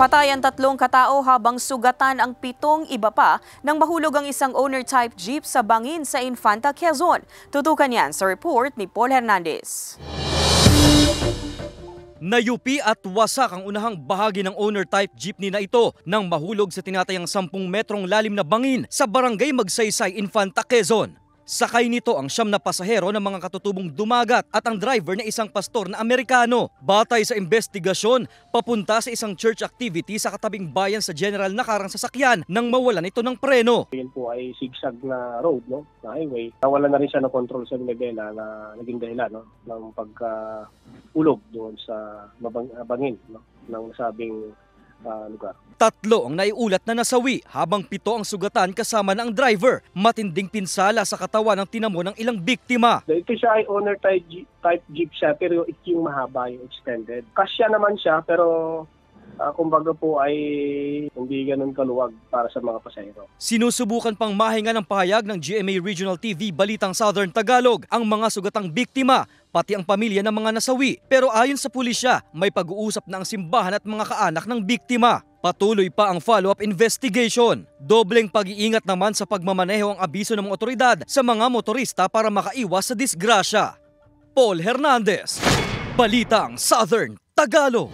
Patay ang 3 katao habang sugatan ang 7 iba pa nang mahulog ang isang owner-type jeep sa bangin sa Infanta, Quezon. Tutukan yan sa report ni Paul Hernandez. Nayupi at wasak ang unahang bahagi ng owner-type jeepney na ito nang mahulog sa tinatayang 10 metrong lalim na bangin sa barangay Magsaysay, Infanta, Quezon. Sakay nito ang 9 na pasahero ng mga katutubong dumagat at ang driver na isang pastor na Amerikano. Batay sa investigasyon, papunta sa isang church activity sa katabing bayan sa General Nacarang sasakyan nang mawalan ito ng preno. Yan po ay sigsag na road, no, na highway. Nawala na rin siya ng control sa Minabela na naging dahilan, no, ng pagkaulog doon sa bangin, no, ng nasabing lugar. 3 ang naiulat na nasawi habang 7 ang sugatan kasama ng driver. Matinding pinsala sa katawan ng tinamo ng ilang biktima. Ito siya ay owner-type jeep siya pero ito yung mahaba, yung extended. Kasya naman siya pero kumbaga po ay hindi ganun kaluwag para sa mga pasahero. Sinusubukan pang mahinga ng pahayag ng GMA Regional TV Balitang Southern Tagalog ang mga sugatang biktima, pati ang pamilya ng mga nasawi. Pero ayon sa pulisya, may pag-uusap na ang simbahan at mga kaanak ng biktima. Patuloy pa ang follow-up investigation. Dobleng pag-iingat naman sa pagmamaneho ang abiso ng mga otoridad sa mga motorista para makaiwas sa disgrasya. Paul Hernandez, Balitang Southern Tagalog.